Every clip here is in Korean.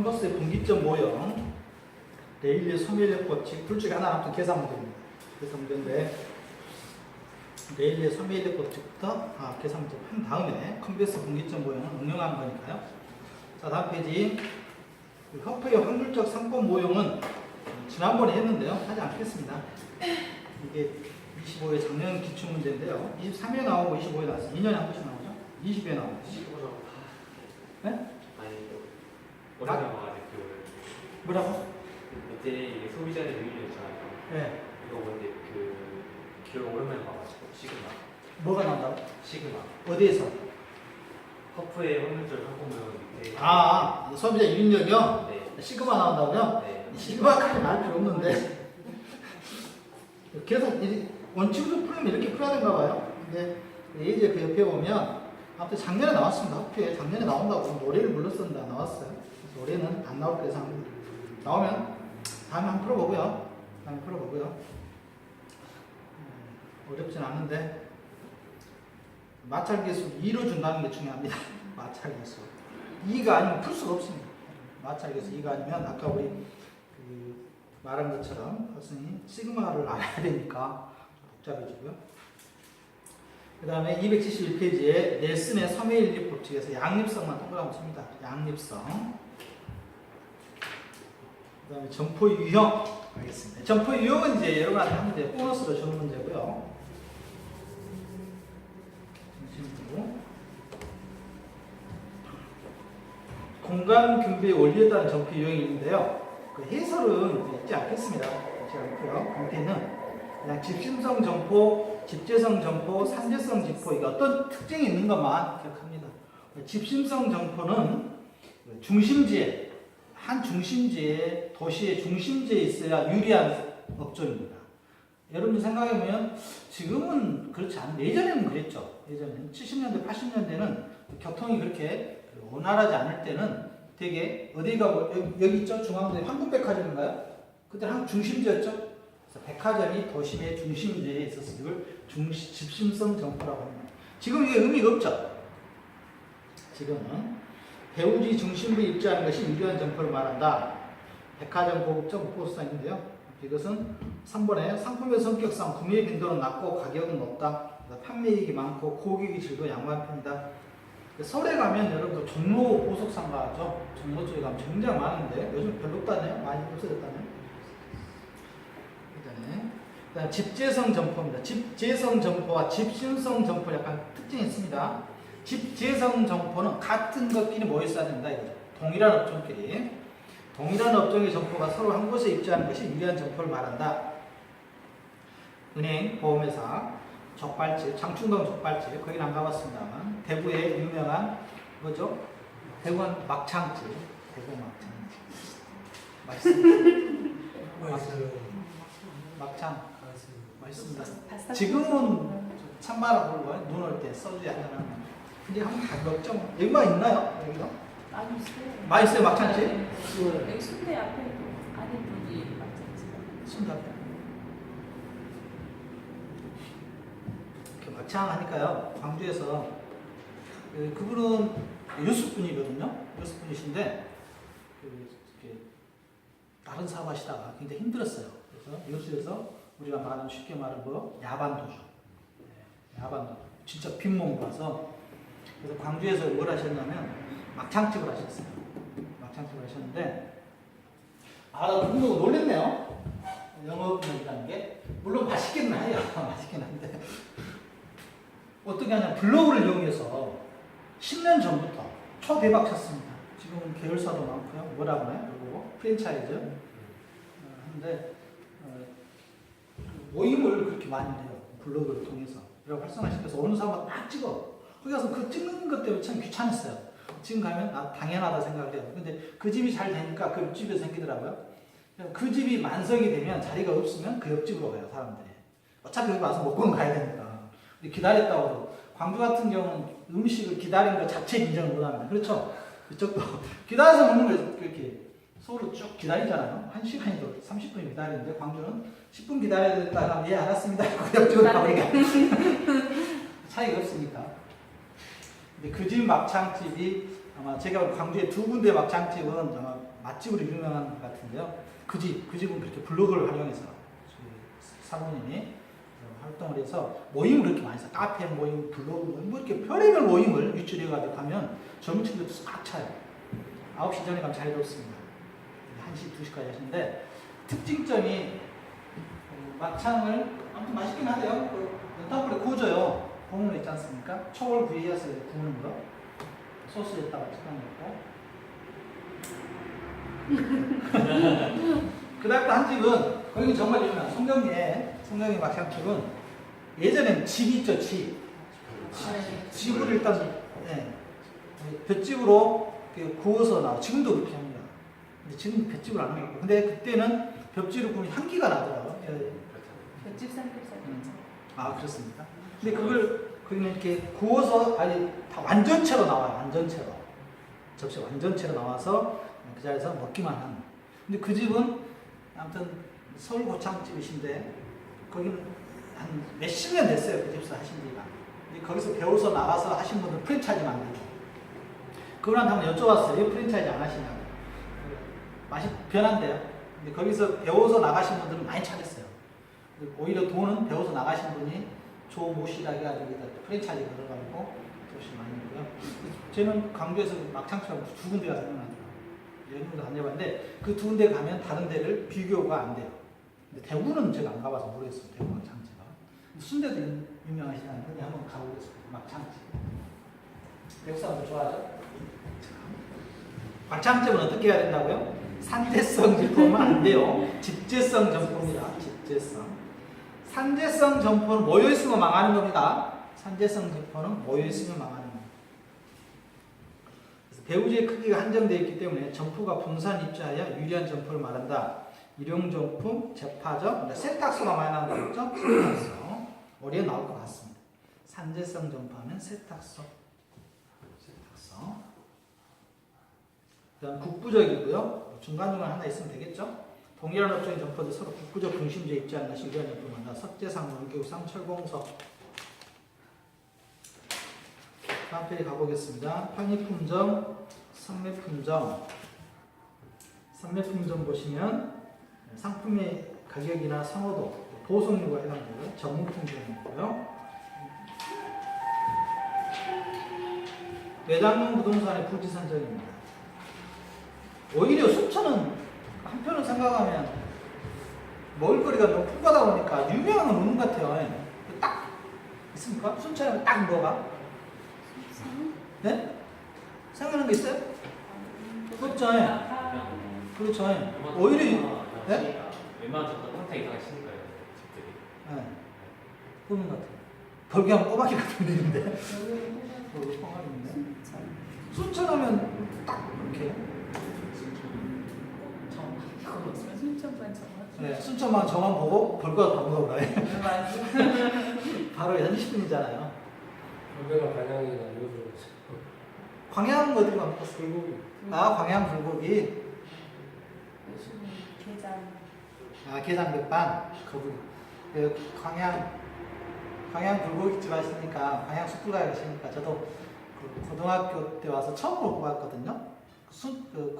컨버스의 분기점 모형, 레일리의 소멸력 법칙 둘 중에 하나 아무튼 계산 문제입니다. 계산 문제인데 레일리의 소멸력 법칙부터 계산 문제 한 다음에 컨버스 분기점 모형을 응용하는 거니까요. 자, 다음 페이지. 허프의 확률적 상권 모형은 지난번에 했는데요. 하지 않겠습니다. 이게 25회 작년 기출문제인데요. 23회 나오고 25회 나왔어요. 2년에 한 번씩 나오죠? 20회 나오고. 네? 아니, 오래 나와가지고 뭐라고? 그때 이게 소비자의 의견이 있잖아요. 네. 이거 근데 기억 오랜만에 봐가지고 시그마. 뭐가 나온다고? 시그마. 어디에서? 허프의 확률적 상품명 밑에. 소비자 유인력이요? 네. 시그마 나온다고요? 네. 시그마까지 나올 필요 없는데. 그래서 원칙으로 풀면 이렇게 풀어야 되는가 봐요. 근데 예제 그 옆에 보면 아무튼 작년에 나왔습니다. 학교에 작년에 나온다고 노래를 불렀었는데 안 나왔어요. 그래서 올해는 안 나올 예상합니다. 나오면 다음에 한번 풀어보고요. 어렵진 않은데 마찰 계수 2로 준다는 게 중요합니다. 마찰 계수 2가 아니면 풀 수가 없습니다. 마찰 계수 2가 아니면 아까 우리 말한 것처럼 학생이 시그마를 알아야 되니까 복잡해지고요. 그 다음에 271페이지에 넬슨의 섬유인립 법칙에서 양립성만 동그라미 칩니다. 양립성. 그 다음에 점포 유형 알겠습니다. 점포 유형은 이제 여러 가지 하는데 보너스로 주는 문제고요. 공간 분배의 원리에 따른 점포 유형이 있는데요. 그 해설은 읽지 않겠습니다. 읽지 않고요. 밑에는 그냥 집심성 점포, 집재성 점포, 산재성 점포 이게 어떤 특징이 있는 것만 기억합니다. 집심성 점포는 중심지에 한 중심지에 도시의 중심지에 있어야 유리한 업종입니다. 여러분 생각해보면 지금은 그렇지 않은데 예전에는 그랬죠. 예전에는 70년대, 80년대는 교통이 그렇게 원활하지 않을 때는 되게 어디 가고 여기 있죠? 중앙도에 황금백화점인가요? 그때 한 중심지였죠? 그래서 백화점이 도심의 중심지에 있어서 이걸 집심성 점포라고 합니다. 지금 이게 의미가 없죠? 지금은 배우지 중심부에 입지하는 것이 유리한 점포를 말한다. 백화점 고급적 목표수상인데요. 이것은 3번에 상품의 성격상 구매 빈도는 낮고 가격은 높다. 판매이익이 많고 고객의 질도 양호한 편이다. 서울에 가면 여러분들 종로 보석상가죠. 종로 쪽에 가면 굉장히 많은데 요즘 별로 없다네요. 많이 없어졌다네요. 그다음에 집재성 점포입니다. 집재성 점포와 집심성 점포 약간 특징이 있습니다. 집재성 점포는 같은 것끼리 모여 있어야 된다 이거죠. 동일한 업종끼리. 동일한 업종의 점포가 서로 한 곳에 입지하는 것이 유리한 점포를 말한다. 은행, 보험회사, 족발집, 장충동 족발집, 거기는 안 가봤습니다만 대구의 유명한 뭐죠? 대구는 막창집, 대구 막창집 맛있어요. 막창 맛있습니다. 지금은 찬바람 불고 눈 올 때 소주 한잔 하면 근데 한번 가볍죠. 여기만 있나요? 여기도? 많이 있어요. 맛있어요 막창집? 여기 순대 앞에 안에 분이 막창집. 순대 앞에. 막창 하니까요. 광주에서 그분은 여수분이거든요. 여수분이신데 다른 사업 하시다가 굉장히 힘들었어요. 그래서 여수에서 우리가 말하는 쉽게 말하고 야반도주. 야반도. 진짜 빈몸 가서 그래서 광주에서 뭘 하셨냐면 막창집을 하셨어요. 막창집을 하셨는데 나 그분 보고 놀랬네요. 영업력이라는 게 물론 맛있긴 해요. 맛있긴 한데 어떻게 하냐 블로그를 이용해서 10년 전부터 초대박 쳤습니다. 지금 계열사도 많고요. 뭐라고 하나요? 그리고 프랜차이즈 근데 모임을 그렇게 많이 해요. 블로그를 통해서 그리고 활성화시켜서 오는 사람마다 딱 찍어. 거기 가서 그 찍는 것 때문에 참 귀찮았어요. 지금 가면 당연하다 생각을 해요. 근데 그 집이 잘 되니까 그 옆집에서 생기더라고요. 그 집이 만석이 되면 자리가 없으면 그 옆집으로 가요. 사람들이. 어차피 여기 와서 먹고는 가야 되니까. 기다렸다고 해도 광주 같은 경우는 음식을 기다린 것 자체 인정을 못합니다. 그렇죠? 이쪽도 기다려서 먹는 걸 그렇게 서울로 쭉 기다리잖아요. 1시간이도 30분 기다리는데 광주는 10분 기다려야 된다 하면 예 알았습니다. 그 옆쪽으로 가보니까 차이가 없으니까. 근데 그 집 막창집이 아마 제가 광주에 두 군데 막창집은 아마 맛집으로 유명한 것 같은데요. 그 집은 그렇게 블로그를 활용해서 사모님이 활동을 해서 모임을 그렇게 많이 해서 카페 모임, 블로그 모임, 뭐 이렇게 별의별 모임을 유출해가지고 가면 젊은 친구들도 싹 차요. 9시 전에 가면 자유롭습니다. 1시, 2시까지 하시는데 특징점이 막창을 아무튼 맛있긴 하대요. 연탄불에 구워져요. 구우는 거 있지 않습니까? 초월 구이해서 구우는 거. 소스에다가 찍어놓고. 그 다음 또 한 집은 거기 정말 유명한 송정리 막창집은 예전에는 집 있죠, 집. 집을 일단 볏집으로 구워서 나와. 지금도 그렇게 합니다. 근데 지금 볏집을 안 하고. 근데 그때는 볏집을 구우면 향기가 나더라고요. 볏집 삼겹살. 아, 그렇습니까? 근데 그거는 이렇게 구워서 아니 다 완전체로 나와요. 완전체로. 접시 완전체로 나와서 그 자리에서 먹기만 하는. 근데 그 집은 아무튼 서울 고창집이신데 거기는 한 몇십 년 됐어요. 그 집에서 하신 지가. 근데 거기서 배워서 나가서 하신 분들 프랜차이즈 만들고. 그분한테 한번 여쭤봤어요. 왜 프랜차이즈 안 하시냐고. 맛이 변한대요. 근데 거기서 배워서 나가신 분들은 많이 찾았어요. 오히려 돈은 배워서 나가신 분이 조모시라고 해가지고 프랜차이즈 걸어가지고 조금 많이 있고요. 저는 광주에서 막창집하고 두 군데가 생각나더라고요. 여행도 다녀봤는데 그 두 군데 가면 다른 데를 비교가 안 돼요. 근데 대구는 제가 안 가봐서 모르겠어요. 대구 막창집은. 순대도 유명하시다는데 한번 가보겠습니다. 막창집. 대구 사람들 좋아하죠? 막창집은 어떻게 해야 된다고요? 산재성 점포는 안 돼요. 집재성 점포입니다. 집재성. 산재성 점포는 모여있으면 망하는 겁니다. 산재성 점포는 모여있으면 망하는 겁니다. 그래서 배우지의 크기가 한정되어 있기 때문에 점포가 분산 입자하여 유리한 점포를 말한다. 일용점포, 재파점, 세탁소가 많이 나온다고 했죠? 세탁소. 어디에 나올 것 같습니다. 산재성 점포하면 세탁소. 그 다음 국부적이고요. 중간중간 하나 있으면 되겠죠? 동일한 업종의 점포도 서로 국부적 중심지에 입지하는 것이 유리한 점포를 만다. 석재상, 원기구상, 철공석. 다음 페이지 가보겠습니다. 편의품점, 선매품점. 선매품점 보시면 상품의 가격이나 선호도, 보송료가 해당되고요. 전문품점이 있고요. 매장용 부동산의 부지 선정입니다. 오히려 순천은 한편으로 생각하면 먹을거리가 너무 풍부하다 보니까 유명한 건 없는 것 같아요. 딱 있습니까? 순천에 딱 뭐가? 네? 생각나는 게 있어요? 없죠. 그렇죠. 오히려 네? 웬만한 정도 평타 이상을 치니까요, 집들이. 네. 그런 것 같아요. 벌기하면 꼬마귀 같은 데 있는데. 순천하면 딱 이렇게. 순천만 정확히. 네, 순천만 정원 보고 벌거가 밥 먹으러 가요. 맞아. 바로 30분이잖아요. 여기가 반향이나 요즘 광양 어디로 갑니까? 불고기. 아, 광양 불고기. 요즘은 게장. 아, 게장백반. 거북이. 광양 불고기집 하시니까, 광양 숯불가게 하시니까, 저도 그 고등학교 때 와서 처음으로 가봤거든요.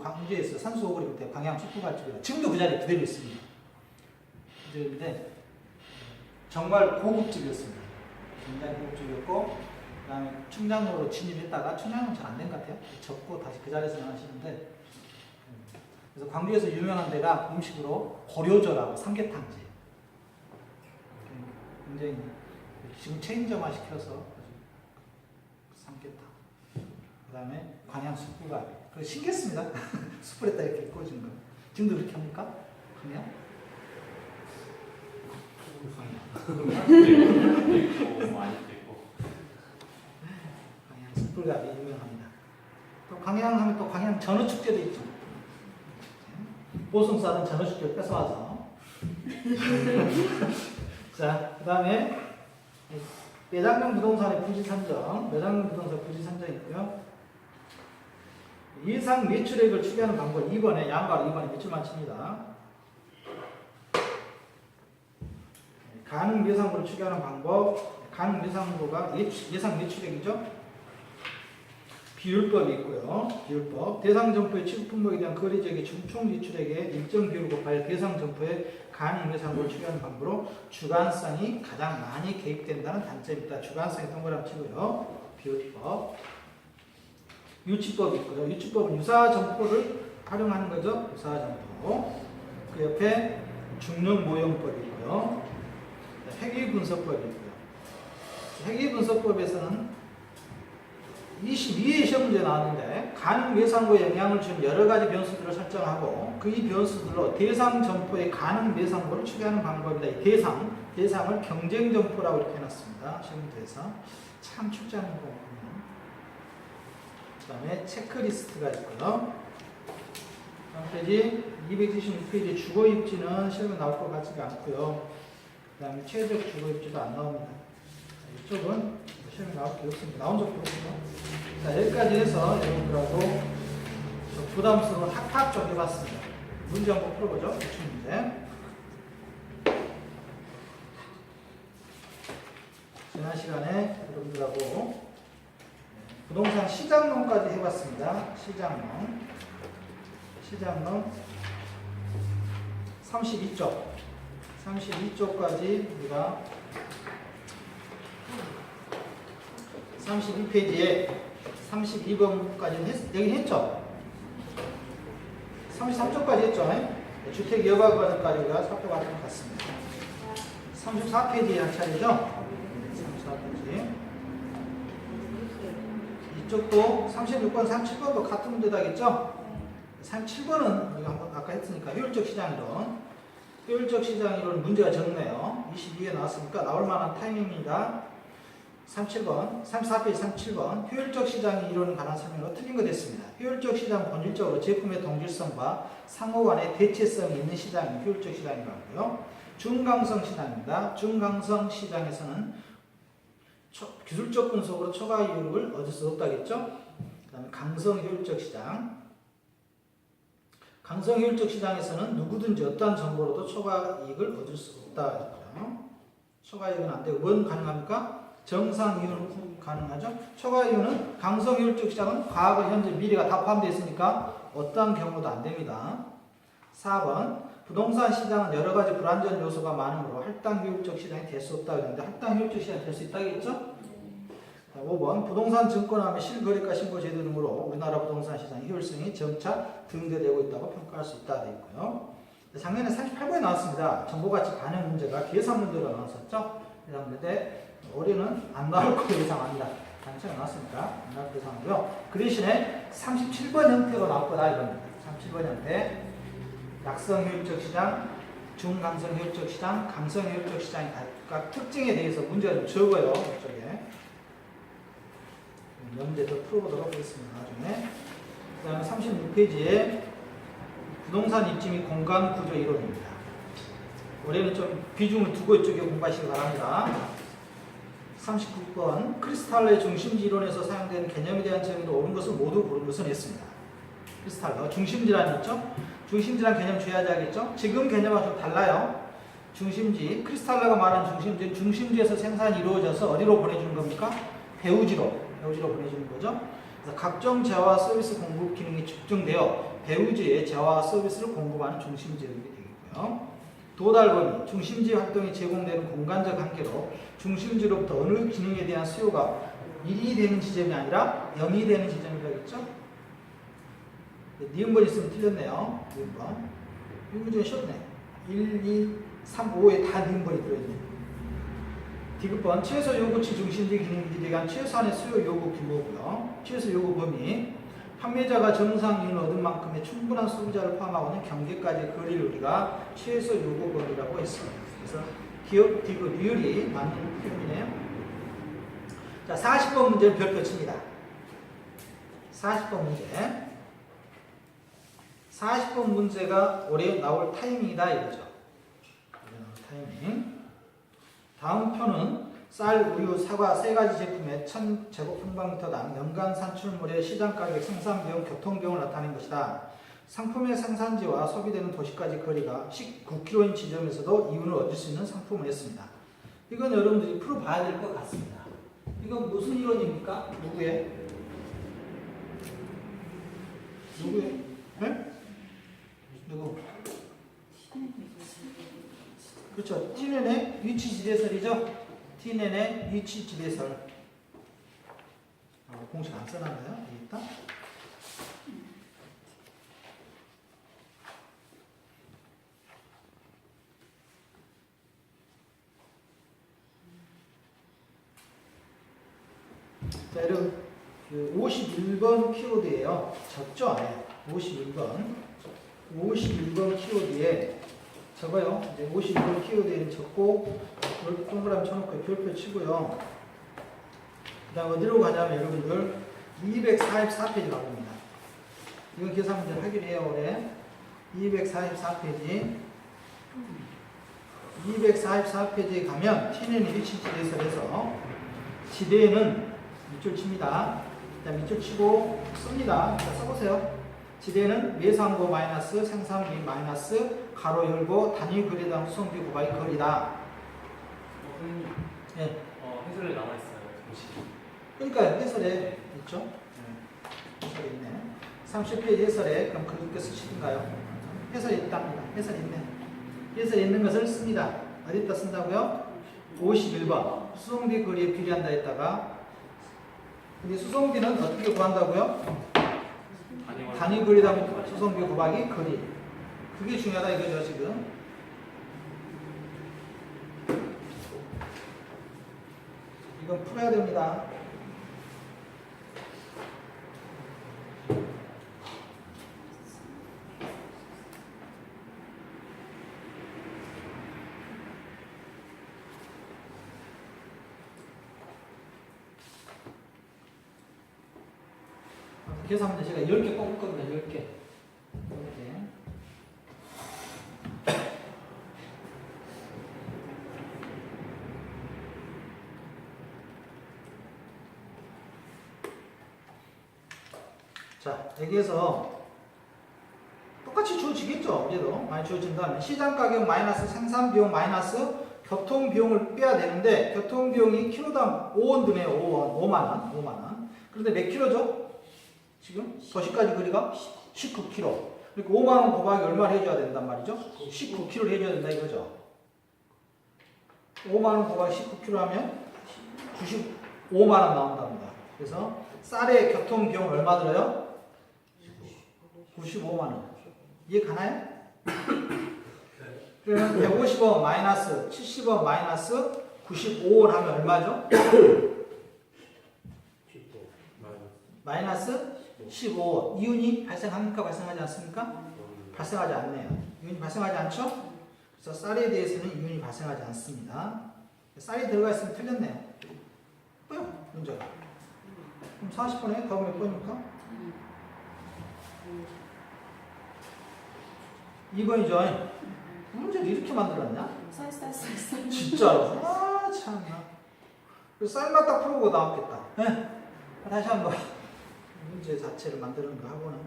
광주에 있어요. 산수호구리 그때 광양 숯불가집이라. 지금도 그 자리에 그대로 있습니다. 근데 정말 고급집이었습니다. 굉장히 고급집이었고, 그 다음에 충장로로 진입했다가 충장로는 잘 안 된 것 같아요. 접고 다시 그 자리에서 하시는데, 그래서 광주에서 유명한 데가 음식으로 고려조라고 삼계탕집. 굉장히 지금 체인점화 시켜서 삼계탕. 그 다음에 광양 숯불가게. 그거 신기했습니다. 숯불에다 이렇게 꽂은 거. 지금도 그렇게 합니까? 그냥? 있고 많이 있고. 광양 숯불가게 유명합니다. 또 광양 하면 또 광양 전어축제도 있죠. 보송 싸는 전어축제를 뺏어와서. 자, 그 다음에 매장용 부동산의 부지 산정, 매장용 부동산 부지 산정이 있고요. 예상 매출액을 추계하는 방법 2번에 양과 2번에 매출만 칩니다. 가능 예상부를 추계하는 방법, 가능 예상부가 예상 매출액이죠. 비율법이 있고요. 비율법. 대상 점포의 취급 품목에 대한 거래적의 총 지출액의 일정 비율을 곱하여 대상 점포의 가능 예상을 추계하는 방법으로 주관성이 가장 많이 개입된다는 단점입니다. 주관성이 동그라미 치고요. 비율법. 유치법이 있고요. 유치법은 유사 점포를 활용하는 거죠. 유사 점포. 그 옆에 중력 모형법이 있고요. 회귀 분석법이 있고요. 회귀 분석법에서는 22회 시험 문제 나왔는데 가능 매상고에 영향을 주는 여러 가지 변수들을 설정하고 그 이 변수들로 대상 점포의 가능 매상고를 추계하는 방법이다. 이 대상을 경쟁 점포라고 이렇게 해놨습니다. 시험 문제에서 참 쉽지 않은 거거든요. 그 다음에 체크리스트가 있고요. 다음 페이지 276페이지 주거입지는 시험에 나올 것 같지가 않고요. 그 다음에 최적 주거입지도 안 나옵니다. 이쪽은 시험에 나올 게 없습니다. 나온 적도 없고요. 자, 여기까지 해서 여러분들하고 부담스러운 학합 좀 해봤습니다. 문제 한번 풀어보죠. 기출 문제. 지난 시간에 여러분들하고 부동산 시장론까지 해봤습니다. 시장론 32쪽까지 우리가 32페이지에 32번까지는 여기 했죠? 33쪽까지 했죠? 주택 여가 과정까지 우리가 살펴봤던 것 같습니다. 34페이지에 한 차례죠? 34페이지. 이쪽도 36번, 37번도 같은 문제다겠죠? 37번은 우리가 한번 아까 했으니까 효율적 시장이론. 효율적 시장이론 문제가 적네요. 22에 나왔으니까 나올 만한 타이밍입니다. 37번, 34페이지 37번 효율적 시장 이론에 관한 설명으로 틀린 거 됐습니다. 효율적 시장 본질적으로 제품의 동질성과 상호 간의 대체성이 있는 시장이 효율적 시장이라고요. 중강성 시장입니다. 중강성 시장에서는 기술적 분석으로 초과 이익을 얻을 수 없다겠죠. 그 다음에 강성 효율적 시장. 강성 효율적 시장에서는 누구든지 어떠한 정보로도 초과 이익을 얻을 수 없다겠죠. 초과 이익은 안 되고 뭔 가능합니까? 정상 이윤은 가능하죠. 초과 이윤은 강성 효율적 시장은 과거, 현재, 미래가 다 포함되어 있으니까 어떠한 경우도 안 됩니다. 4번 부동산 시장은 여러 가지 불안전 요소가 많으므로 할당 효율적 시장이 될 수 없다고 했는데 할당 효율적 시장이 될 수 있다겠죠? 5번 부동산 증권화의 실거래가 신고 제도 등으로 우리나라 부동산 시장 효율성이 점차 등대되고 있다고 평가할 수 있다 되어 있고요. 작년에 38번에 나왔습니다. 정보가치 반영 문제가 계산 문제가 나왔었죠. 그런데 올해는 안 나올 거 예상합니다. 단체가 나왔으니까 안 나올 거 예상하고요. 그 대신에 37번 형태로 나올 거다 이겁니다. 37번 형태. 약성 효율적 시장, 중강성 효율적 시장, 강성 효율적 시장의 각각 특징에 대해서 문제가 좀 적어요. 이쪽에. 문제 더 풀어보도록 하겠습니다. 나중에. 그 다음에 36페이지에 부동산 입지 및 공간 구조 이론입니다. 올해는 좀 비중을 두고 이쪽에 공부하시기 바랍니다. 39번 크리스탈러의 중심지 이론에서 사용되는 개념에 대한 정의도 옳은 것을 모두 고른 것은 했습니다. 크리스탈러 중심지란 있죠? 중심지란 개념 주의하지 하겠죠? 지금 개념과 좀 달라요. 중심지 크리스탈러가 말하는 중심지는 중심지에서 생산이 이루어져서 어디로 보내주는 겁니까? 배우지로 보내주는 거죠. 그래서 각종 재화와 서비스 공급 기능이 집중되어 배우지에 재화와 서비스를 공급하는 중심지역이 되겠고요. 도달범위, 중심지 활동이 제공되는 공간적 한계로 중심지로부터 어느 기능에 대한 수요가 1이 되는 지점이 아니라 0이 되는 지점이라겠죠? 니은번 있으면 틀렸네요. 니은번. 이 문제는 쉬웠네. 1, 2, 3, 5에 다 니은번이 들어있네요. 디귿번, 최소 요구치 중심지 기능들에 대한 최소한의 수요 요구 규모고요. 최소 요구 범위. 판매자가 정상 이윤을 얻은 만큼의 충분한 소비자를 포함하고 있는 경계까지의 거리를 우리가 최소 요구 범위라고 했습니다. 그래서 기업, 디귿, 리을이 맞는 표현이네요. 자, 40번 문제를 별표 칩니다. 40번 문제. 40번 문제가 올해 나올 타이밍이다 이거죠. 올해 나올 타이밍. 다음 표는 쌀, 우유, 사과 세 가지 제품의 1000제곱평방미터당 연간 산출물의 시장가격, 생산비용, 교통비용을 나타낸 것이다. 상품의 생산지와 소비되는 도시까지 거리가 19km인 지점에서도 이윤을 얻을 수 있는 상품을 했습니다. 이건 여러분들이 풀어봐야 될 것 같습니다. 이건 무슨 이론입니까? 누구의? 그렇죠. T는의 위치 지대설이죠. T는의 위치 지대설. 공식 안 써놨나요? 일단. 자, 여러분, 그 51번 키워드예요. 적죠? 아예. 51번. 51번 키워드에 적어요. 이제 51번 키워드에는 적고, 이렇게 동그라미 쳐놓고 별표 치고요. 그 다음 어디로 가냐면 여러분들 244페이지 가봅니다. 이건 계산 문제 하기로 해요, 올해. 244페이지. 244페이지에 가면 T는 위치 지대설에서 지대는 밑줄 칩니다. 자, 밑줄 치고 씁니다. 자, 써보세요. 지대는 매상고 마이너스 생산비 마이너스 가로 열고 단위 거리당 수성비 곱하기 거리다. 선생님, 예. 해설에 나와 있어요. 공식. 그러니까 해설에 있죠. 해설에 있네. 30페이지 해설에 그럼 그렇게 쓰시던가요? 해설에 있답니다. 해설에 있네. 해설에 있는 것을 씁니다. 어디다 쓴다고요? 51번 수성비 거리에 비례한다 했다가 근데 수성비는 어떻게 구한다고요? 단위 거리당 수성비 곱하기 거리. 그게 중요하다 이거죠 지금. 이건 풀어야 됩니다. 계산문제 제가 10개 뽑았거든요. 10개. 이렇게. 자, 여기에서 똑같이 주어지겠죠. 어제도 많이 주어진다면 시장가격 마이너스 생산비용 마이너스 교통비용을 빼야 되는데 교통비용이 킬로당 5원 드네요. 5만 원. 그런데 몇 킬로죠? 지금 도시까지 거리가 19km. 그러니까 5만 원 곱하기 얼마를 해줘야 된단 말이죠? 19km를 해줘야 된다 이거죠. 5만 원 곱하기 19km 하면 95만 원 나온답니다. 그래서 쌀의 교통비용 얼마 들어요? 95만 원. 이해 가나요? 그러면 150원 마이너스 70원 마이너스 95원 하면 얼마죠? 마이너스 15원. 이윤이 발생합니까? 발생하지 않습니까? 발생하지 않네요. 이윤이 발생하지 않죠? 그래서 쌀에 대해서는 이윤이 발생하지 않습니다. 쌀이 들어가 있으면 틀렸네요. 뭐요? 문제가. 그럼 40번에 더하면 몇 번입니까? 2번이죠. 문제를 이렇게 만들었냐? 쌀. 진짜로. 아, 참나. 쌀만 딱 풀고 나왔겠다. 네? 다시 한번. 문제 자체를 만드는 거 하고는.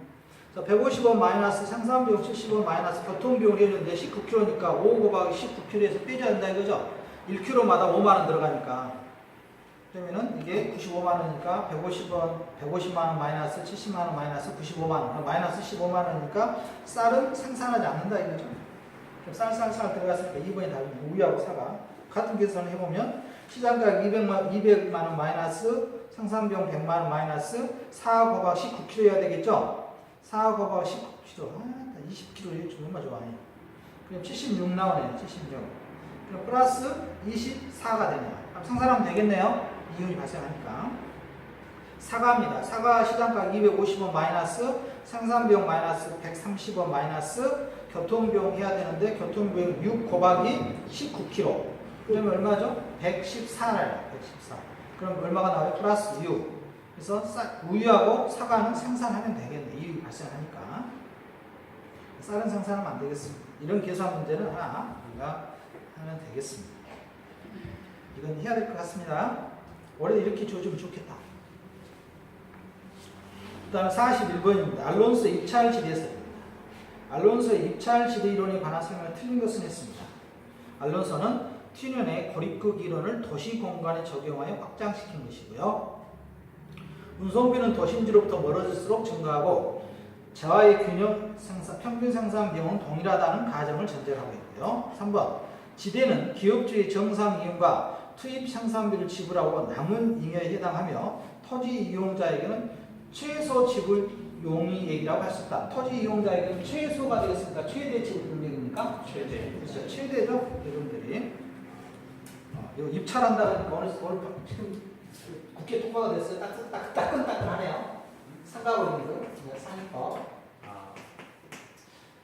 자, 150원 마이너스 생산비용 70원 마이너스 교통비용을 해줬는데 19km니까 5 곱하기 19km에서 빼줘야 된다 이거죠. 1km마다 5만 원 들어가니까. 그러면은 이게 95만 원이니까 150만 원 마이너스 70만 원 마이너스 95만 원. 마이너스 15만 원이니까 쌀은 생산하지 않는다 이거죠. 그럼 쌀 들어갔으니까 2번이 답입니다. 우유하고 사과. 같은 계산을 해보면 시장가격 200만 원 마이너스 생산비용 100만 원 마이너스 4 곱하기 19kg 해야 되겠죠? 4 곱하기 19kg. 아, 20kg 이거 좀 얼마 좋아해. 그럼 76 나오네요. 76. 그럼 플러스 24가 되네요. 그럼 생산하면 되겠네요. 이윤이 발생하니까. 사과입니다. 사과 시장가격 250원 마이너스 생산비용 마이너스 130원 마이너스 교통비용 해야 되는데 교통비용 6 곱하기 19kg. 그러면 얼마죠? 114래요. 114. 그럼 얼마가 나와요? 플러스 6. 그래서 우유하고 사과는 생산하면 되겠네. 이윤이 발생하니까. 쌀은 생산하면 안 되겠습니다. 이런 계산 문제는 하나 우리가 하면 되겠습니다. 이건 해야 될 것 같습니다. 올해 이렇게 줘주면 좋겠다. 그 다음 41번입니다. 알론소 입찰 지대설입니다. 알론소의 입찰 지대 이론에 관한 설명을 틀린 것은 했습니다. 알론소는 튜년의 고립극 이론을 도시 공간에 적용하여 확장시킨 것이고요. 운송비는 도심지로부터 멀어질수록 증가하고 재화의 균형 평균 생산 비용은 동일하다는 가정을 전제로 하고 있고요. 3번 지대는 기업주의 정상 이용과 투입 생산비를 지불하고 남은 잉여에 해당하며 토지 이용자에게는 최소 지불 용의액이라고 할 수 있다. 토지 이용자에게는 최소가 되겠습니까? 최대 지불 금액입니까? 최대. 그렇죠. 최대죠. 여러분들이. 이거 입찰한다는 거 오늘 지금 국회 통과가 됐어요. 따끈따끈하네요. 상가버리기도 상위법.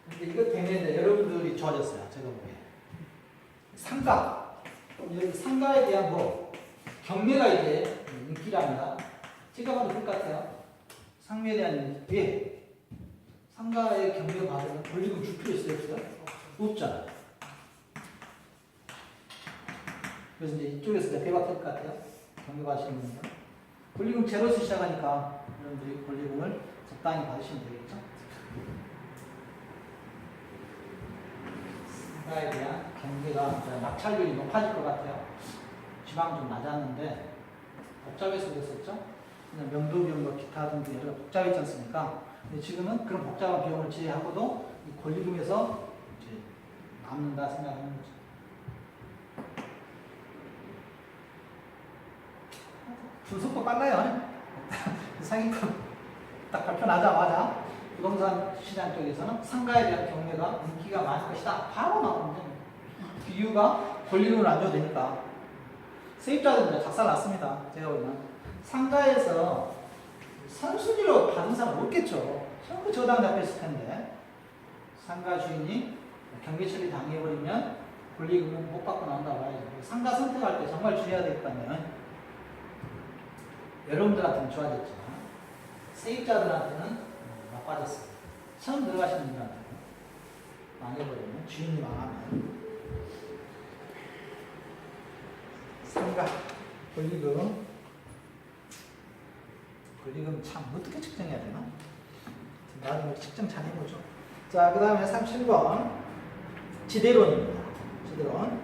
근데 이거 때문에 여러분들이 좋아졌어요. 제가 보기에. 상가. 여기 상가에 대한 뭐 경매가 이제 인기랍니다. 찍어봐도 될 것 같아요. 상가에 대한 왜 상가의 경매 받으면 권리금 줄 필요 있어요? 없어요? 없잖아요. 그래서 이제 이쪽에서 이제 대박될 것 같아요. 경매 받으시는 분들. 권리금 제로에서 시작하니까 여러분들이 권리금을 적당히 받으시면 되겠죠. 상가에 대한 경계가 낙찰률이 높아질 것 같아요. 지방 좀 낮았는데 복잡해서 그랬었죠. 그냥 명도 비용과 기타 등등 여러 복잡했지 않습니까? 근데 지금은 그런 복잡한 비용을 제외하고도 이 권리금에서 이제 남는다 생각하는 거죠. 분석도 빨라요. 상위급 딱 발표 나자마자 부동산 시장 쪽에서는 상가에 대한 경매가 인기가 많을 것이다. 바로 나오는데 이유가 권리금을 안 줘도 되니까. 세입자들은 작살 났습니다. 제가 보면 상가에서 선순위로 받은 사람 없겠죠. 전부 저당 잡혔을 텐데 상가 주인이 경매 처리 당해버리면 권리금은 못 받고 나온다고 봐야죠. 상가 선택할 때 정말 주의해야 될 것 같네요. 여러분들한테는 좋아졌지만 세입자들한테는 나빠졌어요. 처음 들어가시는 분들한테는 망해버리면 주인이 망하면 상가 권리금 참 어떻게 측정해야 되나? 나중에 측정 잘 해보죠. 자, 그 다음에 37번 지대론입니다. 지대론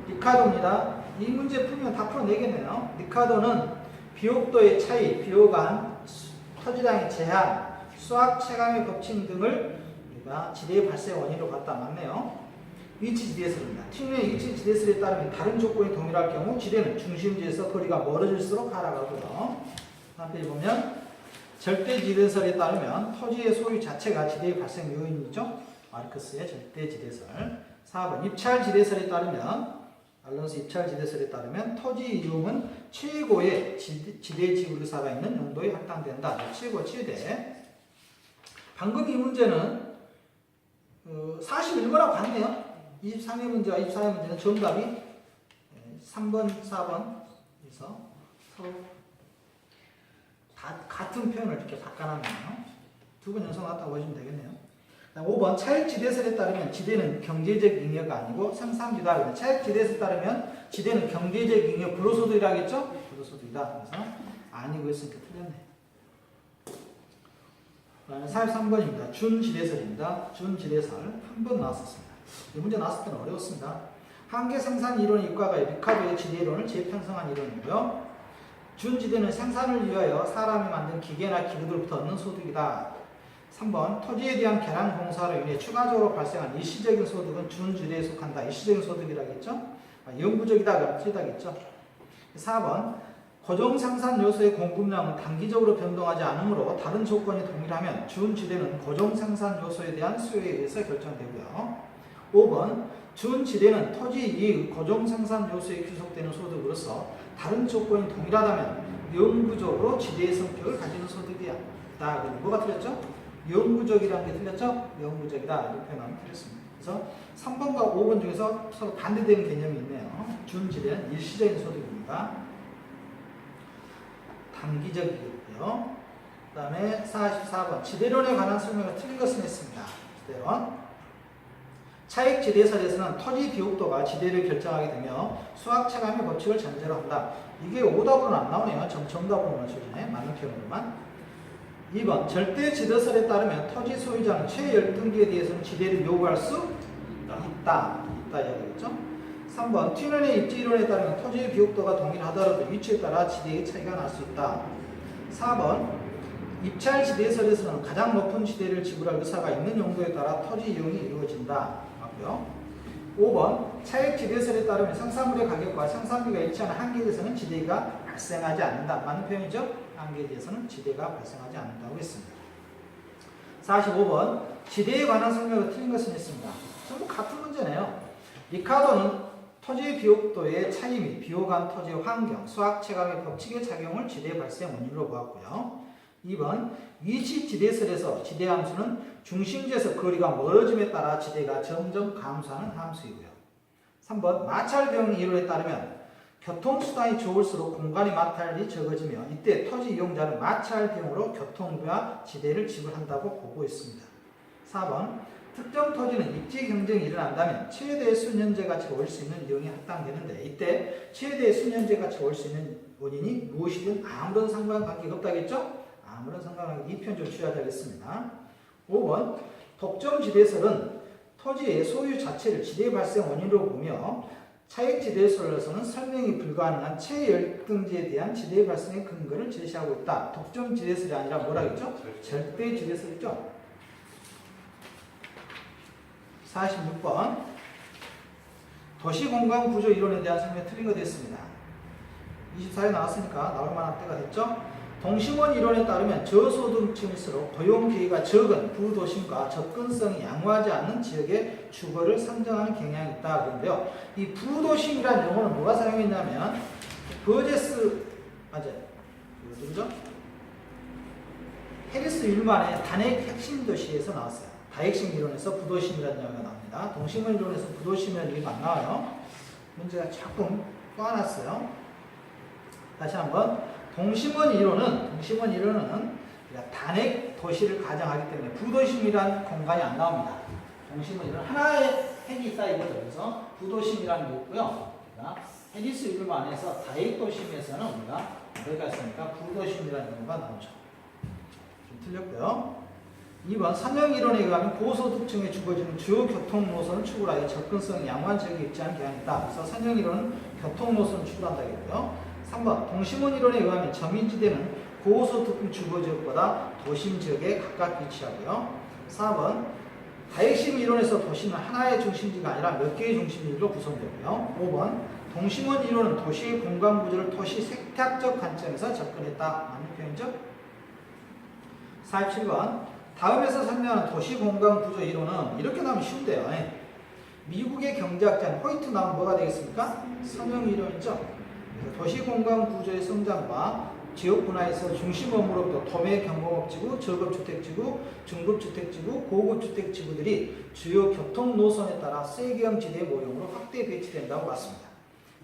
리카도입니다. 이 문제 풀면 다 풀어내겠네요. 리카도는 비옥도의 차이, 비옥안, 토지량의 제한, 수학 체감의 법칙 등을 우리가 지대의 발생 원인으로 갖다 놨네요. 위치 지대설입니다. 튕의 위치 지대설에 따르면 다른 조건이 동일할 경우 지대는 중심지에서 거리가 멀어질수록 하락하고요. 다음 페이지 보면 절대 지대설에 따르면 토지의 소유 자체가 지대의 발생 요인이죠. 마르크스의 절대 지대설. 4번 입찰 지대설에 따르면 알론스 입찰 지대설에 따르면 토지 이용은 최고의 지대 지불 의사가 있는 용도에 할당된다. 최고 최대. 방금 이 문제는 41번하고 같네요. 23회 문제와 24회 문제는 정답이 3번, 4번에서 서로 다 같은 표현을 이렇게 바꿔놨네요. 두 번 연속 나왔다고 보시면 되겠네요. 5번 차익지대설에 따르면 지대는 경제적 잉여가 아니고 생산비다. 차익지대설에 따르면 지대는 경제적 잉여 불로소득이라겠죠? 불로소득이다. 그래서 아니고 했으니까 틀렸네. 그 다음에 43번입니다. 준지대설입니다. 준지대설 한 번 나왔었습니다. 이 문제 나왔을 때는 어려웠습니다. 한계 생산 이론의 이과가 리카도의 지대 이론을 재편성한 이론이고요. 준지대는 생산을 위하여 사람이 만든 기계나 기구들부터 얻는 소득이다. 3번 토지에 대한 개량 공사로 인해 추가적으로 발생한 일시적인 소득은 준지대에 속한다. 일시적인 소득이라겠죠? 영구적이다. 그럼 틀리다겠죠? 4번 고정생산 요소의 공급량은 단기적으로 변동하지 않으므로 다른 조건이 동일하면 준지대는 고정생산 요소에 대한 수요에 의해서 결정되고요. 5번 준지대는 토지 이익의 고정생산 요소에 귀속되는 소득으로서 다른 조건이 동일하다면 영구적으로 지대의 성격을 가지는 소득이야. 뭐가 틀렸죠? 영구적이라는 게 틀렸죠? 영구적이다. 이렇게 표현하면 틀렸습니다. 그래서 3번과 5번 중에서 서로 반대되는 개념이 있네요. 준지대는 일시적인 소득입니다. 단기적이고요. 그 다음에 44번 지대론에 관한 설명을 틀린 것은 했습니다. 지대론 차익지대설에서는 토지 비옥도가 지대를 결정하게 되며 수학체감의 법칙을 전제로 한다. 이게 오답으로는 안 나오네요. 정답으로만 조준해. 맞는 표현으로만. 2번 절대지대설에 따르면 토지 소유자는 최열등기에 대해서는 지대를 요구할 수 있다. 이야기겠죠. 3번 튀넌의 입지이론에 따르면 토지의 비옥도가 동일하더라도 위치에 따라 지대의 차이가 날 수 있다. 4번 입찰 지대설에서는 가장 높은 지대를 지불할 의사가 있는 용도에 따라 토지 이용이 이루어진다. 맞고요. 5번 차액 지대설에 따르면 생산물의 가격과 생산비가 일치하는 한계에 대해서는 지대가 발생하지 않는다. 맞는 표현이죠? 한계에 대해서는 지대가 발생하지 않는다고 했습니다. 45번 지대에 관한 설명으로 틀린 것은 있습니다. 전부 같은 문제네요. 리카도는 토지 비옥도의 차이 및 비옥한 토지의 환경, 수학 체감의 법칙의 작용을 지대 발생 원인으로 보았고요. 2번 위치 지대설에서 지대 함수는 중심지에서 거리가 멀어짐에 따라 지대가 점점 감소하는 함수이고요. 3번 마찰 비용 이론에 따르면 교통수단이 좋을수록 공간의 마찰이 적어지며 이때 토지 이용자는 마찰 비용으로 교통비와 지대를 지불한다고 보고 있습니다. 4번 특정 토지는 입지 경쟁이 일어난다면 최대의 수년제 가치가 올 수 있는 이용이 할당되는데 이때 최대의 수년제 가치가 올 수 있는 원인이 무엇이든 아무런 상관관계가 없다겠죠? 아무런 상관관계 이 표현 좀 주의하자겠습니다. 5번 독점지대설은 토지의 소유 자체를 지대 발생 원인으로 보며 차액지대설로서는 설명이 불가능한 최열등지에 대한 지대 발생의 근거를 제시하고 있다. 독점지대설이 아니라 뭐라겠죠? 절대지대설이죠. 46번 도시공간구조 이론에 대한 설명이 틀린 거 됐습니다. 24에 나왔으니까 나올 만한 때가 됐죠. 동심원 이론에 따르면 저소득층일수록 고용기회가 적은 부도심과 접근성이 양호하지 않는 지역의 주거를 선정하는 경향이 있다. 그런데요. 이 부도심이라는 용어는 뭐가 사용했냐면 버제스 누구죠? 해리스 율만의 단핵 핵심 도시에서 나왔어요. 다핵심 이론에서 부도심이라는 용어가 나옵니다. 동심원 이론에서 부도심이라는 얘기가 안 나와요. 문제가 조금 꼬아놨어요. 다시 한번 동심원 이론은 단핵 도시를 가정하기 때문에 부도심이라는 공간이 안 나옵니다. 동심원 이론 하나의 핵이 있다 이거죠. 그래서 부도심이라는 게 있고요. 해리스 율만에서 다핵 도심에서는 우리가 뭐가 있습니까? 부도심이라는 용어가 나오죠. 좀 틀렸고요. 2번 선형이론에 의하면 고소득층에 주어지는 주요 교통노선을 추구하여 접근성이 양호한 지역에 입지하는 경향이 있다. 그래서 선형이론은 교통노선을 추구한다겠고요. 3번 동심원 이론에 의하면 점인지대는 고소득층 주거지역보다 도심지역에 가깝게 위치하고요. 4번 다핵심 이론에서 도시는 하나의 중심지가 아니라 몇 개의 중심지로 구성되고요. 5번 동심원 이론은 도시의 공간구조를 도시 생태학적 관점에서 접근했다. 맞는 표현이죠? 47번 다음에서 설명하는 도시공간구조 이론은 이렇게 나오면 쉬운데요. 미국의 경제학자 호이트 나오면 뭐가 되겠습니까? 선형 이론이죠. 도시공간구조의 성장과 지역분화에서 중심 업무로부터 도매 경공업지구, 저급주택지구, 중급주택지구, 고급주택지구들이 주요 교통노선에 따라 쇠경 지대 모형으로 확대 배치된다고 봤습니다.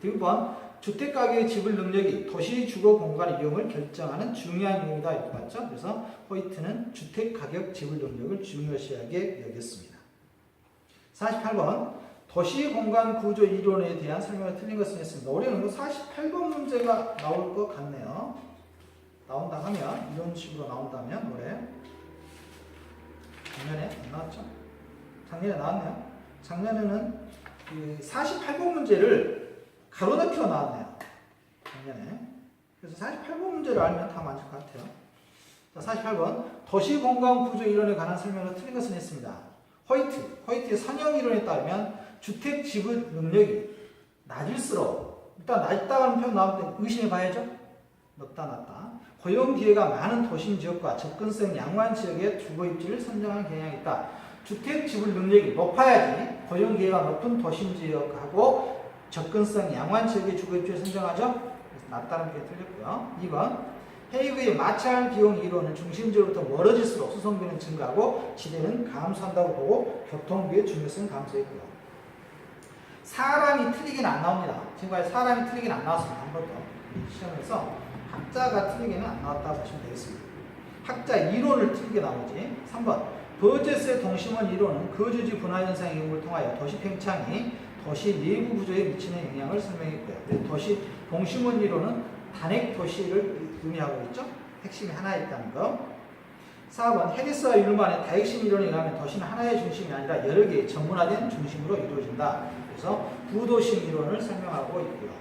6번 주택가격의 지불 능력이 도시 주거 공간 이용을 결정하는 중요한 요인이다 이렇게 봤죠. 그래서 호이트는 주택가격 지불 능력을 중요시하게 여겼습니다. 48번 도시공간구조 이론에 대한 설명을 틀린 것은 있습니다. 올해는 48번 문제가 나올 것 같네요. 나온다 하면 이런 식으로 나온다면 올해 작년에 안 나왔죠? 작년에 나왔네요. 작년에는 48번 문제를 가로넣기로 나왔네요. 작년에. 그래서 48번 문제를 알면 다 맞을 것 같아요. 자, 48번 도시공간구조 이론에 관한 설명을 틀린 것은 있습니다. 호이트의 선형 이론에 따르면 주택 지불 능력이 낮을수록 일단 낮다는 표현 나올 때 의심해 봐야죠. 높다 낮다. 고용 기회가 많은 도심 지역과 접근성 양호한 지역의 주거 입지를 선정하는 경향이 있다. 주택 지불 능력이 높아야지 고용 기회가 높은 도심 지역하고 접근성 양호한 지역의 주거 입지를 선정하죠. 그래서 낮다는 표현이 틀렸고요. 2번 헤이그의 마찰 비용 이론은 중심지로부터 멀어질수록 수송비는 증가하고 지대는 감소한다고 보고 교통비의 중요성은 감소했고요. 사람이 틀리기는 안 나옵니다. 지금까지 사람이 틀리기는 안 나왔습니다. 한 번도 시험에서 학자가 틀리기는 안 나왔다고 보시면 되겠습니다. 학자 이론을 틀리게 나오지. 3번 버제스의 동심원 이론은 거주지 분화 현상의 경우를 통하여 도시 팽창이 도시 내부 구조에 미치는 영향을 설명했고요. 도시 동심원 이론은 단핵 도시를 의미하고 있죠. 핵심이 하나 있다는 거. 4번 해리스와 율만의 다핵심 이론에 의하면 도시는 하나의 중심이 아니라 여러 개의 전문화된 중심으로 이루어진다. 그래서 부도심 이론을 설명하고 있고요.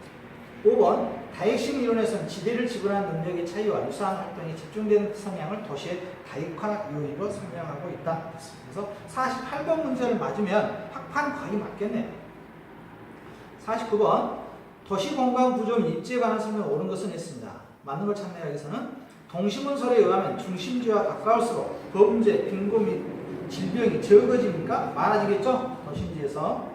5번 다핵심 이론에서는 지대를 지불하는 능력의 차이와 유사한 활동이 집중되는 성향을 도시의 다익화 요인으로 설명하고 있다. 그래서 48번 문제를 맞으면 학판 거의 맞겠네요. 49번 도시 공간 구조 및 입지에 관한 설명이 옳은 것은 있습니다. 맞는 걸 찾네요. 여기서는 동시문설에 의하면 중심지와 가까울수록 범죄, 빈곤 및 질병이 적어지니까 많아지겠죠? 도심지에서.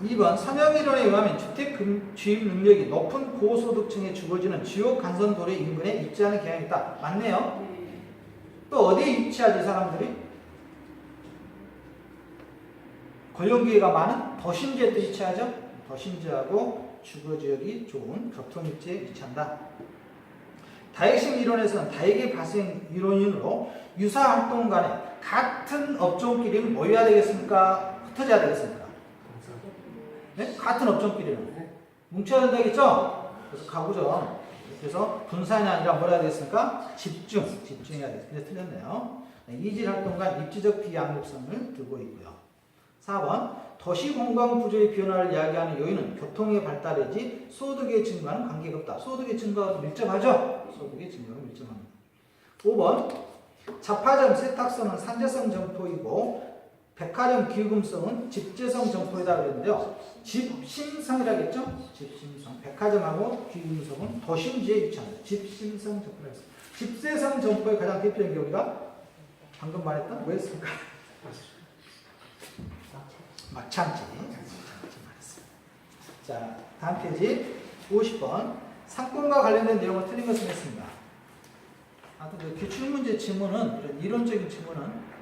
2번 선형이론에 의하면 주택 주입 능력이 높은 고소득층에 주어지는 주요 간선도로 인근에 입지하는 경향이 있다. 맞네요. 네. 또 어디에 입지하지 사람들이? 고용기회가 많은 도심지에 또 위치하죠. 도심지하고 주거지역이 좋은 교통입지에 위치한다. 다액식 이론에서는 다액의 발생 이론으로 유사 활동 간에 같은 업종끼리는 모여야 되겠습니까? 흩어져야 되겠습니까? 네? 같은 업종끼리는 뭉쳐야 된다겠죠? 그래서 가구점. 그래서 분산이 아니라 뭐라 해야 되겠습니까? 집중해야 되겠습니다. 그래서 틀렸네요. 이질 활동 간 입지적 비양립성을 두고 있고요. 4번 도시 공간 구조의 변화를 이야기하는 요인은 교통의 발달이지 소득의 증가는 관계가 없다. 소득의 증가와 밀접하죠? 소득의 증가와 밀접합니다. 5번 잡화점 세탁소는 산재성 점포이고 백화점 기금성은 집재성 점포이다 그랬는데요. 집심성이라겠죠? 집심성. 백화점하고 기금성은 도심지에 위치합니다. 집심성 점포라고 했습니다. 집재성 점포의 가장 대표적인 게 우리가 방금 말했던 뭐였습니까? 막창지. 자, 다음 페이지 50번. 상권과 관련된 내용을 틀린 것은 했습니다. 아무튼 그 기출문제 지문은 이런 이론적인 지문은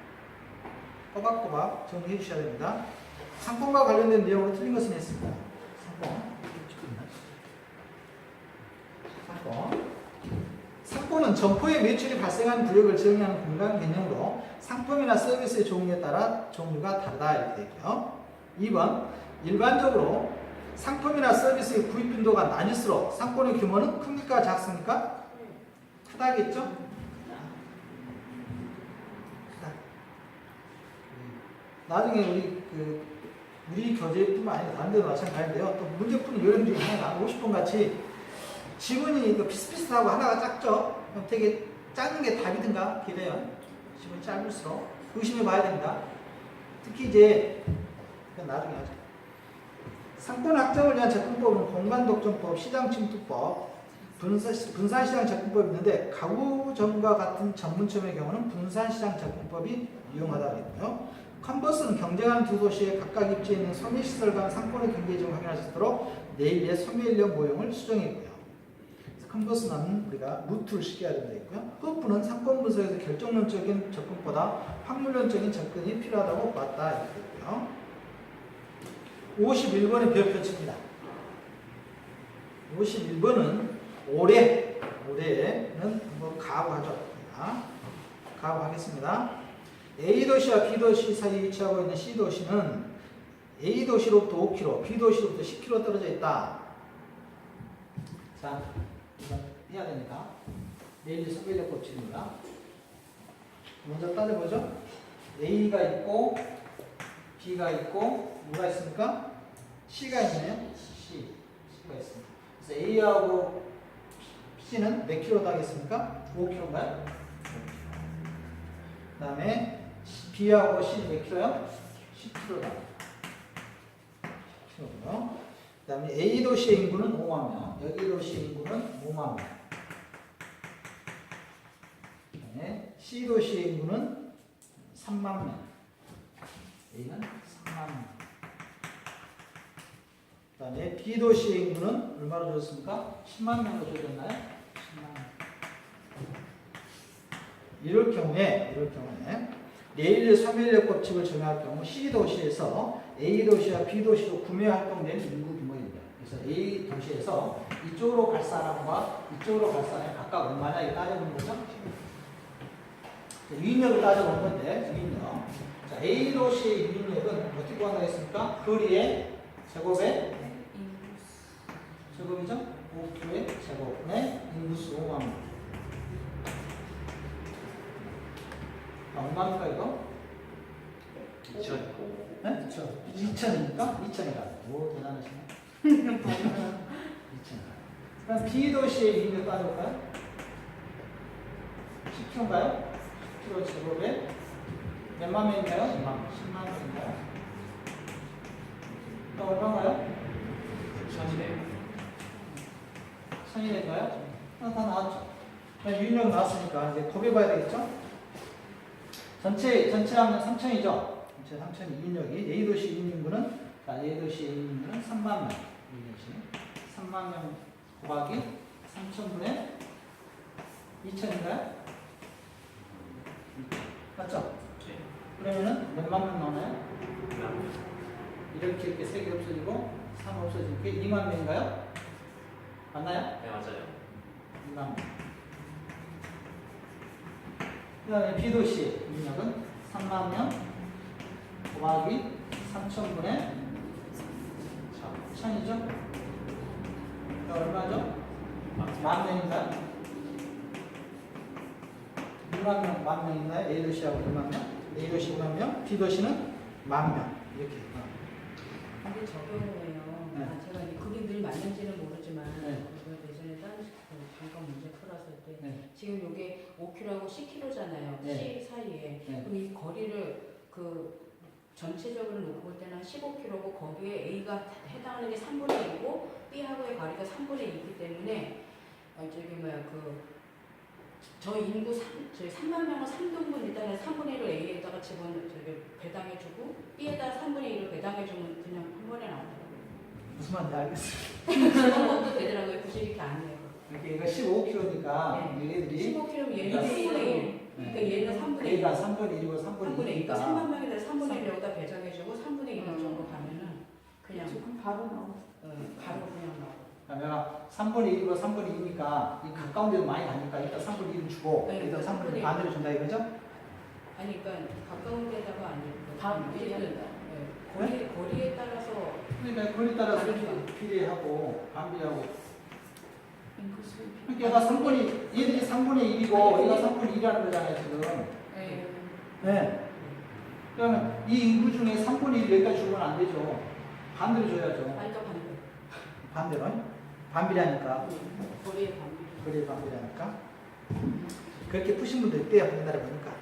꼬박꼬박 정리해 주셔야 됩니다. 상권과 관련된 내용으로 틀린 것은 했습니다. 상권은 점포의 매출이 발생한 구역을 정의하는 공간 개념으로 상품이나 서비스의 종류에 따라 종류가 다르다 이렇게 되어 있고요. 2번 일반적으로 상품이나 서비스의 구입 빈도가 낮을수록 상권의 규모는 큽니까 작습니까? 크다겠죠? 크다. 나중에 우리 교재뿐만 아니라 다른 데도 마찬가지인데요. 또 문제 푸는 요령 중에 하나가 50번 같이 지문이 비슷비슷하고 하나가 작죠? 그럼 되게 작은 게 답이든가 기대요. 지문이 짧을수록 의심해 봐야 됩니다. 특히 이제 그건 나중에 하죠. 상권 확정을 위한 접근법은 공간독점법, 시장침투법, 분산시장 접근법이 있는데 가구점과 같은 전문점의 경우는 분산시장 접근법이 유용하다고 했고요. 컨버스는 경쟁하는 두 도시에 각각 입지에 있는 소매시설 간 상권의 경계점을 확인할 수 있도록 내일의 소매인력 모형을 수정했고요. 컨버스는 우리가 루트를 시켜야 된다 했고요. 흡부는 상권 분석에서 결정론적인 접근보다 확률론적인 접근이 필요하다고 봤다 이렇게 했고요. 51번의 별표치입니다. 51번은 올해는 한번 가부하죠. 가부하겠습니다. A도시와 B도시 사이에 위치하고 있는 C도시는 A도시로부터 5km, B도시로부터 10km 떨어져 있다. 자, 이건 해야 되니까 내일 소비력 법칙입니다. 먼저 따져보죠. A가 있고 B가 있고 뭐가 있습니까? C가 있네요. C가 있습니다. 그래서 A하고 C는 몇 킬로 하겠습니까? 5km인가요? 그 다음에 B하고 C는 몇 킬로요? 10km다. 10km고요. 그 다음에 A도시의 인구는 5만 명, 여기 도시의 인구는 5만 명. 그 다음에 C도시의 인구는 3만 명. A는 3만 명. 그 다음에 B도시의 인구는 얼마로 줄었습니까? 10만 명으로 줄었나요? 10만 명. 이럴 경우에 레일의 소멸력 법칙을 적용할 경우 C도시에서 A도시와 B도시로 구매 활동된 인구 규모입니다. 그래서 A도시에서 이쪽으로 갈 사람과 이쪽으로 갈 사람이 각각 얼마냐 이거 따져보는 거죠. 유인력을 따져보는 건데 유인력. 자, A도시의 유인력은 어떻게 구한다겠습니까? 거리의 제곱에 제곱이죠? 5km의 제곱에 인구수 5만 명. 얼마입니까 이거? 2천. 네? 2천입니까? 2천이라. 오 대단하시네. 2천. 그럼 B도시의 유인력 따져볼까요? 10km인가요? 10km 제곱에 몇만 명인가요? 10만 명인가요? 그럼 얼마인가요? 천이네요. 천이인가요? 다 나왔죠. 유인력 나왔으니까 이제 곱해봐야 되겠죠? 전체 하면 3천이죠? 전체 3천이 유인력이 A도시 유인인구는 자, A도시 유인인구는 3만 명. 유인력이 3만 명 곱하기 3천분의 2천인가요? 맞죠? 네. 그러면은 몇만 명 나오나요? 그다음 이렇게 3개 없어지고 3 없어지고 그게 2만 명인가요? 맞나요? 네 맞아요. 2만 명. 그 다음에 B도시 유인력은 3만 명 곱하기 3천분의 1000이죠? 얼마죠? 만 명인가요? 2만 명, 만 명인가요? A도시하고 2만 명? A도시 2만 명, B도시는 만 명. 이렇게. 근데 저 경우에요. 네. 제가 이제 그게 늘 맞는지는 모르지만 네. 그거 예전에 다른 잠깐 문제 풀었을 때 네. 지금 이게 5km하고 10km잖아요. 네. C 사이에. 네. 그럼 이 거리를 그 전체적으로 놓고 볼 때는 15km고 거기에 A가 해당하는 게 3분의 1이고 B하고의 거리가 3분의 2이기 때문에 저기 뭐야 저희 인구 저희 3만 명은 3등분 일단은 3분의 1을 A에다가 저기 배당해주고 B에다 3분의 1을 배당해주면 그냥 한 번에 나오더라고요. 무슨 말인지 알겠어요. 그런 것도 되더라고요. 굳이 이렇게 안 해요. 이렇게 얘가 15km니까 네. 얘네들이 15km 얘는 3분의 1. 그러니까 얘는 3분의 1. A가 3분의 1이고 3분의 3분의 1. 2니까 3만 명인데 3분의 1을 여기다 배정해주고 3분의 1 정도 가면은 그냥 지금 바로 나와. 바로 그냥 나오고. 그러면 3분의 1이고 3분의 2니까 이 가까운 데도 많이 가니까 일단 3분의 1은 주고 네, 일단 3분의 1 3분의 반대로 준다 이거죠? 아니 그러니까 가까운 데다가 아니고 다음 어쨌든 거리에 따라서 그러니까 거리 따라서 다르죠. 비례하고 반비례하고 인구수. 그러니까 얘가 3분의 얘들이 3분의 1이고 얘가 3분의 1이라는 거잖아요 지금. 네. 네. 그러면 이 인구 중에 3분의 1 여기까지 주면 안 되죠. 반대로 줘야죠. 그러니까 반대로 반비례하니까. 거리에 반비. 거리에 반비례하니까. 그렇게 푸신 분도 있대요 옛날에 보니까.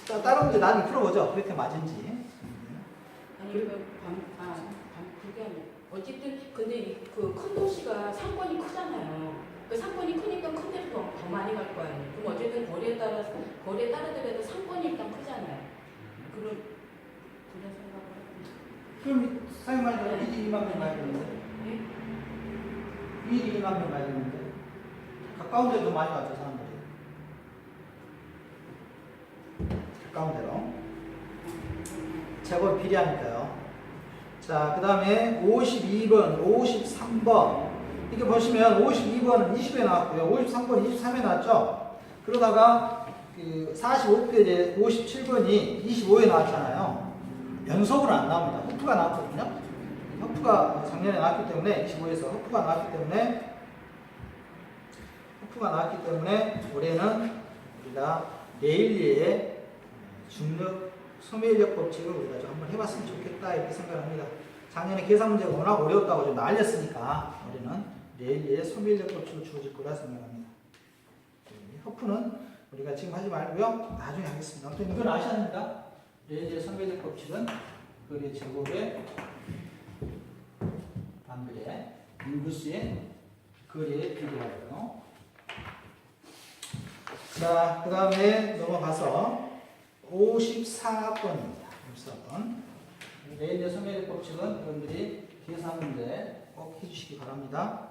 자, 다른 문제 나중에 풀어보죠. 그렇게 맞은지. 아니 그게 아니라 어쨌든 근데 그 큰 도시가 상권이 크잖아요. 그 상권이 크니까 큰 데로 더 많이 갈 거 아니에요. 그럼 어쨌든 거리에 따라더라도 상권이 일단 크잖아요. 그런 생각을 하고. 그럼 사용하니까 1이 2만 명 가야 되는데. 예? 1이 2만 명 가야 되는데. 가까운 데도 많이 가죠 사람들이. 가까운 데로. 제곱 비례하니까요. 자, 그 다음에 52번, 53번. 이렇게 보시면 52번은 20에 나왔고요. 53번은 23에 나왔죠. 그러다가 그 45페이지에 57번이 25에 나왔잖아요. 연속으로 안 나옵니다. 허프가 나왔거든요. 허프가 작년에 나왔기 때문에 25에서 허프가 나왔기 때문에 올해는 우리가 레일리의 중력 소멸력 법칙을 우리가 좀 한번 해봤으면 좋겠다 이렇게 생각합니다. 작년에 계산 문제가 워낙 어려웠다고 좀 날렸으니까 우리는 레일리의 소멸력 법칙을 주어질 거라 생각합니다. 허프는 우리가 지금 하지 말고요. 나중에 하겠습니다. 아무튼 이건 아셔야 합니다. 레일리의 소멸력 법칙은 거리의 제곱의 반비례 인구수의 거리에 비례하고요. 자, 그 다음에 넘어가서 54번입니다. 54번. 레일리의 소멸력 법칙은 여러분들이 계산 문제 꼭 해주시기 바랍니다.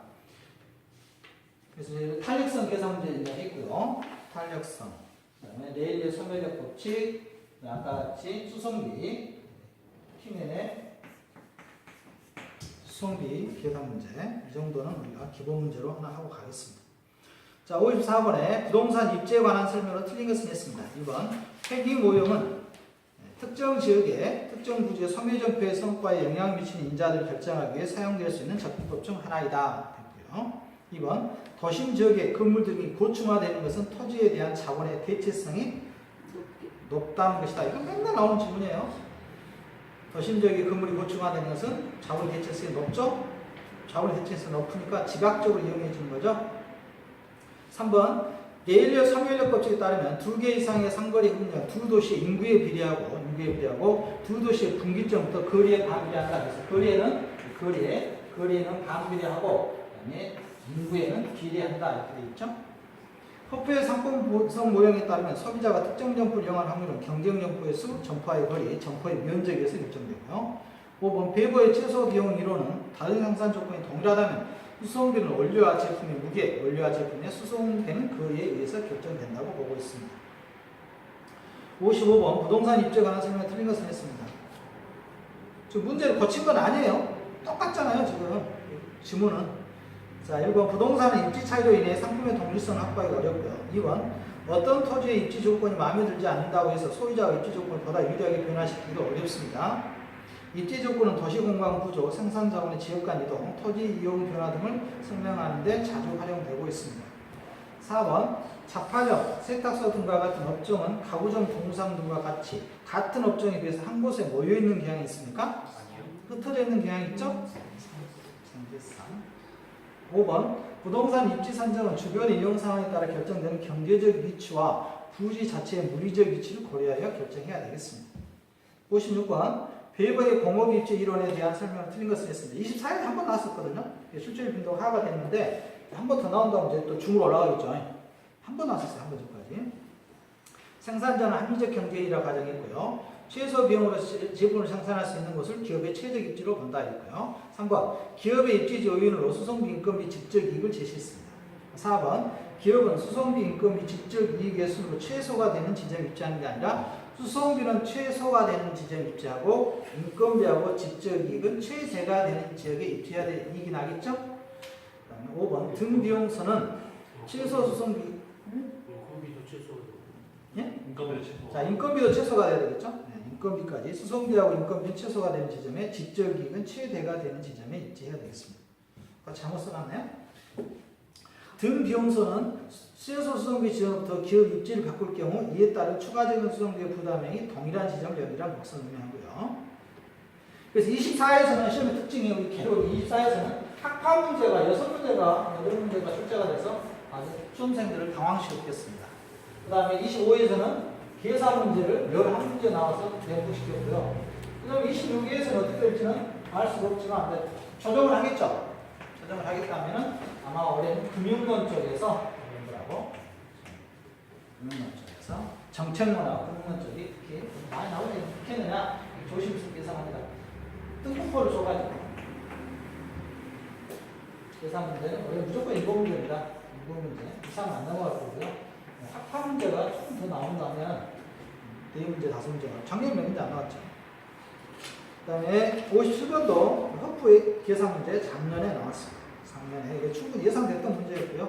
그래서 탄력성 계산 문제 이제 했고요. 탄력성. 그다음에 레일리의 소멸력 법칙. 아까 같이 수성비. 팀의 수성비 계산 문제. 이 정도는 우리가 기본 문제로 하나 하고 가겠습니다. 자, 54번에 부동산 입지에 관한 설명으로 틀린 것은 했습니다. 2번. 획익 모형은 특정 지역의 특정 부지의 소멸점표의 성과에 영향을 미치는 인자들을 결정하기 위해 사용될 수 있는 접근법 중 하나이다. 했고요. 2번. 도심 지역의 건물 등이 고층화되는 것은 토지에 대한 자본의 대체성이 높다는 것이다. 이건 맨날 나오는 질문이에요. 도심 지역의 건물이 고층화되는 것은 자본의 대체성이 높죠? 자본의 대체성이 높으니까 지각적으로 이용해 주는 거죠. 3번. 레일리의 소멸력 법칙에 따르면 2개 이상의 상거리 흡력, 두 도시의 인구에 비례하고 두 도시의 분기점부터 거리에 반비례한다. 그래서 거리에는 거리에 거리에는 반비례하고 그다음에 인구에는 비례한다 이렇게 돼 있죠. 허프의 상품성 모형에 따르면 소비자가 특정 점포를 이용할 확률은 경쟁 점포의 수, 점포와의 거리, 점포의 면적에 의해서 결정되고요. 5번 배부의 최소 비용 이론은 다른 생산 조건이 동일하다면 수송되는 원료와 제품의 무게, 원료와 제품의 수송되는 거리에 의해서 결정된다고 보고 있습니다. 55번 부동산 입지에 관한 설명이 틀린 것은 했습니다. 지금 문제를 고친 건 아니에요. 똑같잖아요 지금 지문은. 자, 1번 부동산의 입지 차이로 인해 상품의 동일성을 확보하기가 어렵고요. 2번 어떤 토지의 입지 조건이 마음에 들지 않는다고 해서 소유자가 입지 조건을 보다 유리하게 변화시키기도 어렵습니다. 입지 조건은 도시공간 구조, 생산자원의 지역 간 이동, 토지 이용 변화 등을 설명하는 데 자주 활용되고 있습니다. 4번 자파점, 세탁소 등과 같은 업종은 가구점, 동상 등과 같이 같은 업종에 비해서 한 곳에 모여있는 경향이 있습니까? 아니요. 흩어져 있는 경향이 있죠? 5번 부동산 입지 산정은 주변 이용 상황에 따라 결정되는 경제적 위치와 부지 자체의 물리적 위치를 고려하여 결정해야 되겠습니다. 56번 베이버의 공업 입지 이론에 대한 설명을 틀린 것을 했습니다. 24일에 한 번 나왔었거든요. 실질 빈도가 하가 됐는데 한 번 더 나온다면 이제 또 중으로 올라가겠죠. 한 번 나왔었어요. 한 번 전까지. 생산자는 합리적 경제이라 가정했고요. 최소 비용으로 제품을 생산할 수 있는 것을 기업의 최적 입지로 본다 했고요. 3번 기업의 입지 요인으로 수송비 인건비 직접 이익을 제시했습니다. 4번 기업은 수송비 인건비 직접 이익의 순으로 최소가 되는 지점 입지하는 게 아니라 수송비는 최소가 되는 지점 입지하고 인건비하고 직접 이익은 최대가 되는 지역에 입지해야 될 이익이 나겠죠? 그다음에 5번 등비용서는 최소 수송비 인건비도 최소가 되고. 예? 인건비를 최소. 자, 인건비도 최소가 돼야 되겠죠? 네, 인건비까지 수송비하고 인건비는 최소가 되는 지점에 직접 이익은 최대가 되는 지점에 입지해야 되겠습니다. 잘못 써놨나요? 등 비용서는 최소 수송비 지점부터 기업 입지를 바꿀 경우 이에 따른 추가적인 수송비의 부담액이 동일한 지점을 여기라는 것을 의미하고요. 그래서 24에서는 시험의 특징이 우리 개로 24에서는 학파 문제가 6문제가 8문제가 출제가 돼서 아주 수험생들을 당황시켰습니다. 그 다음에 25에서는 계산 문제를 11문제 나와서 내부시켰고요. 그 다음에 26에서는 어떻게 될지는 알 수가 없지만 조정을 하겠죠. 조정을 하겠다면 아마 올해는 금융론 쪽에서 여러분들하고 금융론 쪽에서 정책론하고 금융론 쪽이 이렇게 많이 나오는데 어떻게 되냐 조심스럽게 예상합니다. 뜬금포를 줘가지고 계산 문제는 원래 무조건 일곱 문제입니다. 일곱 문제 이상 안 넘어갈 거고요. 학파 문제가 조금 더 나온다면 4문제, 5문제가 작년 몇 문제 안 나왔죠. 그 다음에 57번도 허프의 계산 문제 작년에 나왔습니다. 작년에 이게 충분히 예상됐던 문제였고요.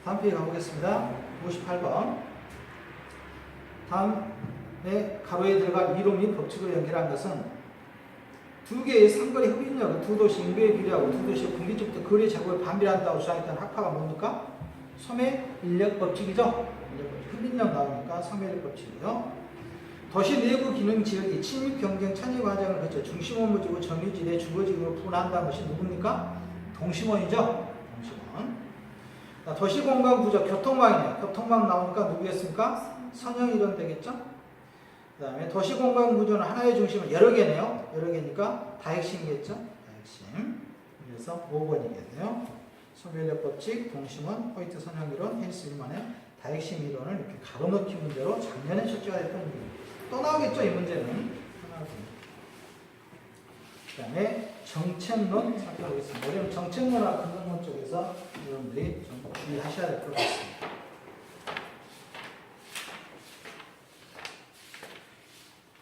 다음 페이지 가보겠습니다. 58번 다음에 가로에 들어갈 이론 및 법칙을 연결한 것은 두 개의 상거리 흡인력은 두 도시 인구에 비례하고 두 도시의 분기점부터 거리 제곱에 반비례한다고 주장했던 학파가 뭡니까? 소매 인력 법칙이죠. 흡인력 나오니까 소매인력 법칙이고요. 도시 내부 기능 지역이 침입 경쟁 찬이 과정을 거쳐 중심 업무지구 정유지대 주거지구로 분화한다는 것이 누굽니까? 동심원이죠. 동심원. 도시 공간 구조 교통망이네요. 교통망 나오니까 누구였습니까? 선형 이론 되겠죠. 그 다음에 도시 공간 구조는 하나의 중심은 여러 개네요. 여러 개니까 다핵심이겠죠. 다핵심. 그래서 5번이겠네요. 소멸력 법칙, 동심원, 호이트 선형 이론, 헬스 일만의 다핵심 이론을 이렇게 가로넣기 문제로 작년에 출제가 됐던 문제입니다. 또 나오겠죠, 이 문제는. 그 다음에 정책론 살펴보겠습니다. 우리는 정책론과 근본론 쪽에서 여러분들이 좀 주의하셔야 될 것 같습니다.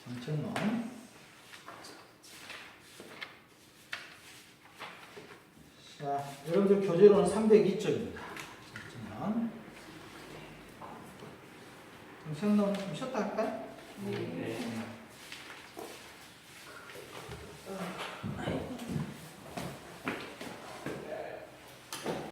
정책론. 자, 여러분들 교재로는 302쪽입니다. 정책론. 정책론 좀 쉬었다 할까요? 네.